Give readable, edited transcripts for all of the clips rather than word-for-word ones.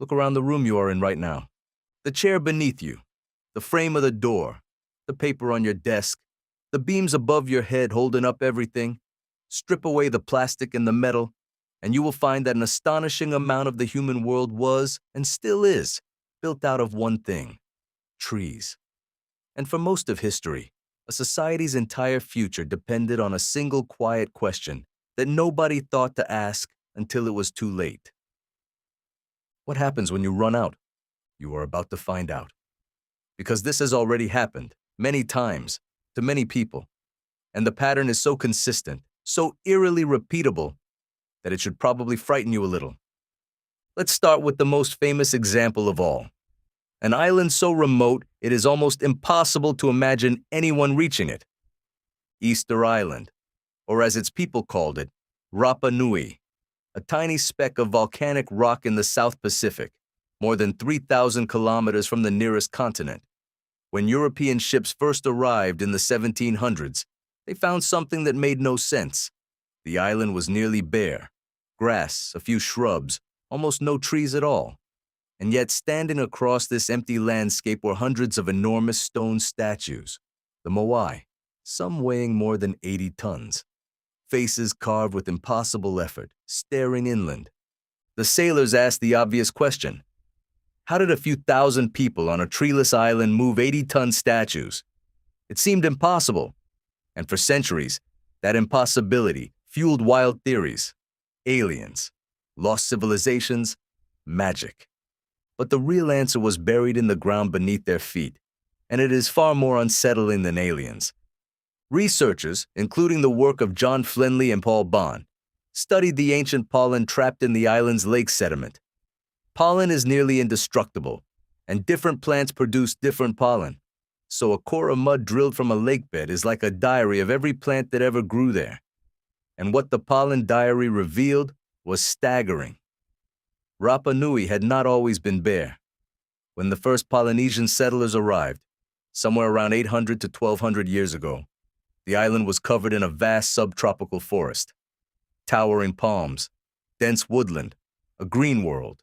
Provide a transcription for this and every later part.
Look around the room you are in right now. The chair beneath you, the frame of the door, the paper on your desk, the beams above your head holding up everything. Strip away the plastic and the metal, and you will find that an astonishing amount of the human world was, and still is, built out of one thing: trees. And for most of history, a society's entire future depended on a single quiet question that nobody thought to ask until it was too late. What happens when you run out? You are about to find out. Because this has already happened, many times, to many people. And the pattern is so consistent, so eerily repeatable, that it should probably frighten you a little. Let's start with the most famous example of all. An island so remote it is almost impossible to imagine anyone reaching it. Easter Island, or as its people called it, Rapa Nui, a tiny speck of volcanic rock in the South Pacific, more than 3,000 kilometers from the nearest continent. When European ships first arrived in the 1700s, they found something that made no sense. The island was nearly bare: grass, a few shrubs, almost no trees at all. And yet standing across this empty landscape were hundreds of enormous stone statues, the moai, some weighing more than 80 tons. Faces carved with impossible effort, staring inland. The sailors asked the obvious question: how did a few thousand people on a treeless island move 80-ton statues? It seemed impossible, and for centuries, that impossibility fueled wild theories: aliens, lost civilizations, magic. But the real answer was buried in the ground beneath their feet, and it is far more unsettling than aliens. Researchers, including the work of John Flenley and Paul Bond, studied the ancient pollen trapped in the island's lake sediment. Pollen is nearly indestructible, and different plants produce different pollen. So a core of mud drilled from a lake bed is like a diary of every plant that ever grew there. And what the pollen diary revealed was staggering. Rapa Nui had not always been bare. When the first Polynesian settlers arrived, somewhere around 800 to 1200 years ago, the island was covered in a vast subtropical forest. Towering palms, dense woodland, a green world.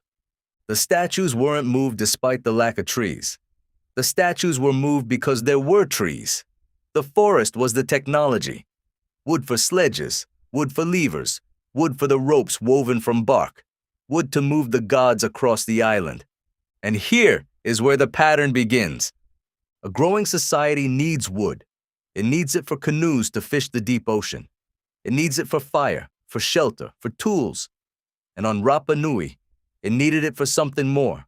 The statues weren't moved despite the lack of trees. The statues were moved because there were trees. The forest was the technology. Wood for sledges, wood for levers, wood for the ropes woven from bark, wood to move the gods across the island. And here is where the pattern begins. A growing society needs wood. It needs it for canoes to fish the deep ocean. It needs it for fire, for shelter, for tools. And on Rapa Nui, it needed it for something more.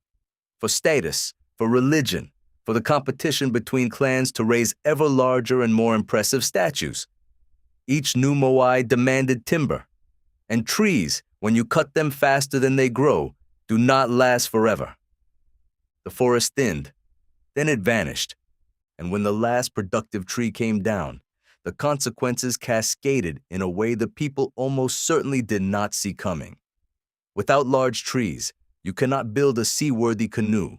For status, for religion, for the competition between clans to raise ever larger and more impressive statues. Each new moai demanded timber. And trees, when you cut them faster than they grow, do not last forever. The forest thinned, then it vanished. And when the last productive tree came down, the consequences cascaded in a way the people almost certainly did not see coming. Without large trees, you cannot build a seaworthy canoe.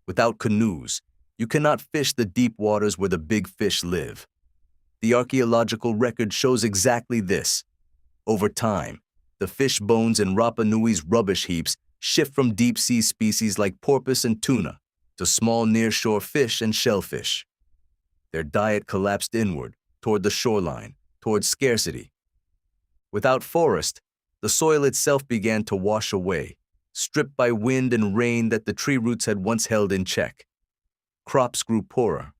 Without canoes, you cannot fish the deep waters where the big fish live. The archaeological record shows exactly this. Over time, the fish bones in Rapa Nui's rubbish heaps shift from deep-sea species like porpoise and tuna to small nearshore fish and shellfish. Their diet collapsed inward, toward the shoreline, toward scarcity. Without forest, the soil itself began to wash away, stripped by wind and rain that the tree roots had once held in check. Crops grew poorer,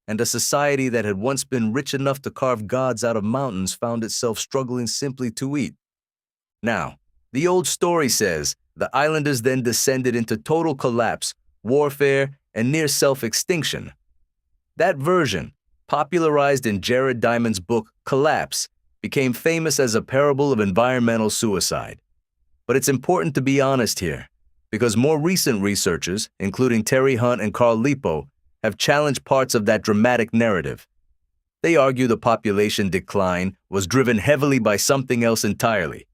and a society that had once been rich enough to carve gods out of mountains found itself struggling simply to eat. Now, the old story says the islanders then descended into total collapse, warfare, and near self-extinction. That version, popularized in Jared Diamond's book Collapse, became famous as a parable of environmental suicide. But it's important to be honest here, because more recent researchers, including Terry Hunt and Carl Lipo, have challenged parts of that dramatic narrative. They argue the population decline was driven heavily by something else entirely: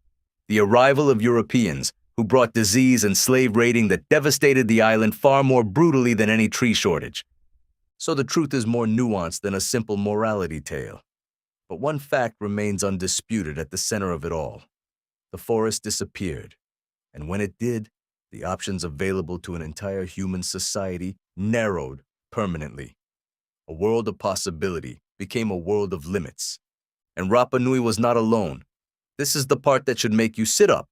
the arrival of Europeans, who brought disease and slave raiding that devastated the island far more brutally than any tree shortage. So the truth is more nuanced than a simple morality tale. But one fact remains undisputed at the center of it all. The forest disappeared, and when it did, The options available to an entire human society narrowed permanently. A world of possibility became a world of limits. And Rapa Nui was not alone. This is the part that should make you sit up.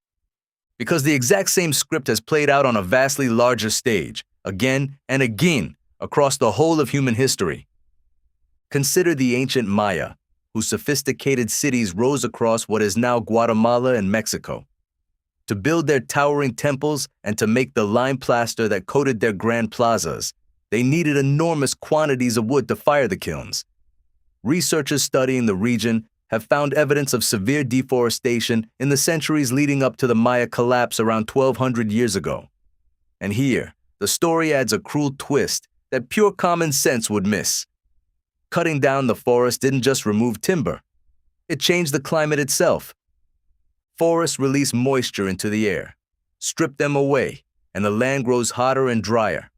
Because the exact same script has played out on a vastly larger stage, again and again, across the whole of human history. Consider the ancient Maya, whose sophisticated cities rose across what is now Guatemala and Mexico. To build their towering temples and to make the lime plaster that coated their grand plazas, they needed enormous quantities of wood to fire the kilns. Researchers studying the region have found evidence of severe deforestation in the centuries leading up to the Maya collapse around 1200 years ago. And here, the story adds a cruel twist that pure common sense would miss. Cutting down the forest didn't just remove timber. It changed the climate itself. Forests release moisture into the air, strip them away, and the land grows hotter and drier.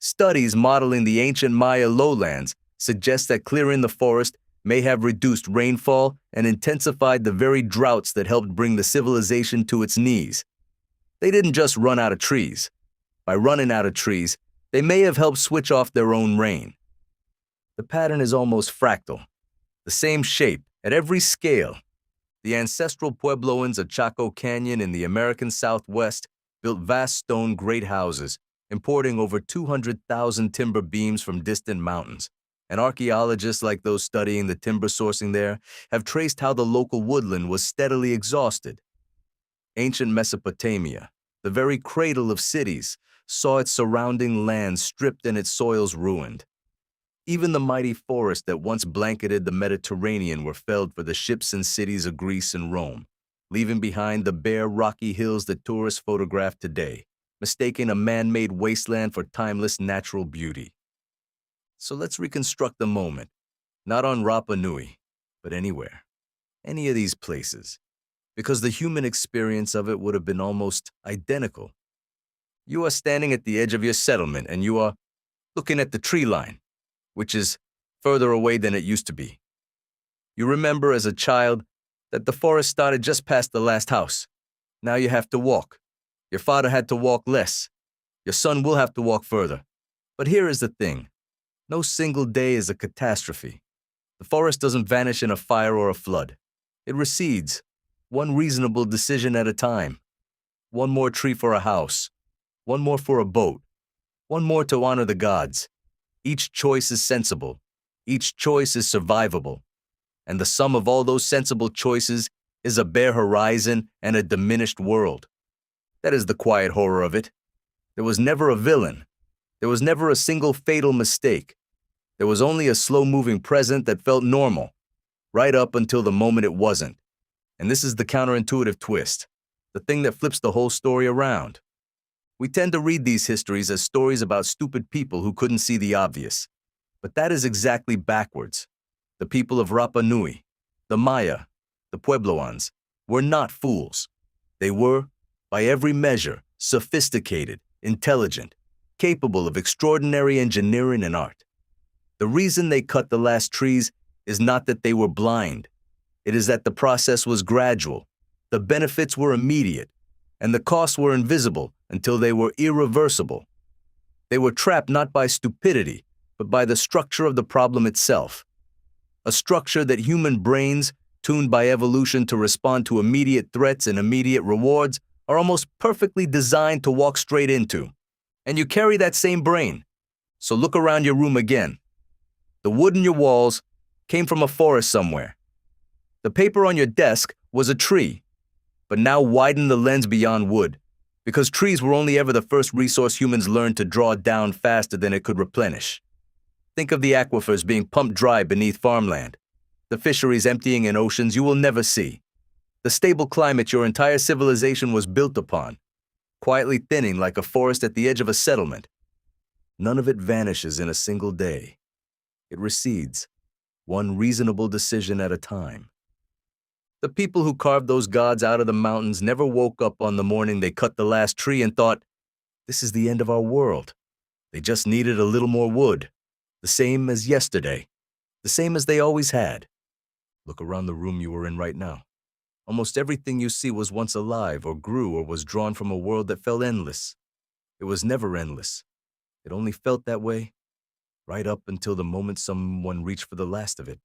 Studies modeling the ancient Maya lowlands suggest that clearing the forest may have reduced rainfall and intensified the very droughts that helped bring the civilization to its knees. They didn't just run out of trees. By running out of trees, they may have helped switch off their own rain. The pattern is almost fractal, the same shape at every scale. The ancestral Puebloans of Chaco Canyon in the American Southwest built vast stone great houses, importing over 200,000 timber beams from distant mountains. And archaeologists like those studying the timber sourcing there have traced how the local woodland was steadily exhausted. Ancient Mesopotamia, the very cradle of cities, saw its surrounding lands stripped and its soils ruined. Even the mighty forests that once blanketed the Mediterranean were felled for the ships and cities of Greece and Rome, leaving behind the bare, rocky hills that tourists photograph today, mistaking a man-made wasteland for timeless natural beauty. So let's reconstruct the moment, not on Rapa Nui, but anywhere, any of these places, because the human experience of it would have been almost identical. You are standing at the edge of your settlement and you are looking at the tree line, which is further away than it used to be. You remember as a child that the forest started just past the last house. Now you have to walk. Your father had to walk less. Your son will have to walk further. But here is the thing. No single day is a catastrophe. The forest doesn't vanish in a fire or a flood. It recedes, one reasonable decision at a time. One more tree for a house. One more for a boat. One more to honor the gods. Each choice is sensible. Each choice is survivable. And the sum of all those sensible choices is a bare horizon and a diminished world. That is the quiet horror of it. There was never a villain. There was never a single fatal mistake. There was only a slow-moving present that felt normal, right up until the moment it wasn't. And this is the counterintuitive twist, the thing that flips the whole story around. We tend to read these histories as stories about stupid people who couldn't see the obvious. But that is exactly backwards. The people of Rapa Nui, the Maya, the Puebloans, were not fools. They were, by every measure, sophisticated, intelligent, capable of extraordinary engineering and art. The reason they cut the last trees is not that they were blind. It is that the process was gradual, the benefits were immediate, and the costs were invisible until they were irreversible. They were trapped not by stupidity, but by the structure of the problem itself. A structure that human brains, tuned by evolution to respond to immediate threats and immediate rewards, are almost perfectly designed to walk straight into. And you carry that same brain. So look around your room again. The wood in your walls came from a forest somewhere. The paper on your desk was a tree. But now widen the lens beyond wood, because trees were only ever the first resource humans learned to draw down faster than it could replenish. Think of the aquifers being pumped dry beneath farmland, the fisheries emptying in oceans you will never see, the stable climate your entire civilization was built upon, quietly thinning like a forest at the edge of a settlement. None of it vanishes in a single day. It recedes, one reasonable decision at a time. The people who carved those gods out of the mountains never woke up on the morning they cut the last tree and thought, this is the end of our world. They just needed a little more wood, the same as yesterday, the same as they always had. Look around the room you are in right now. Almost everything you see was once alive or grew or was drawn from a world that felt endless. It was never endless. It only felt that way right up until the moment someone reached for the last of it.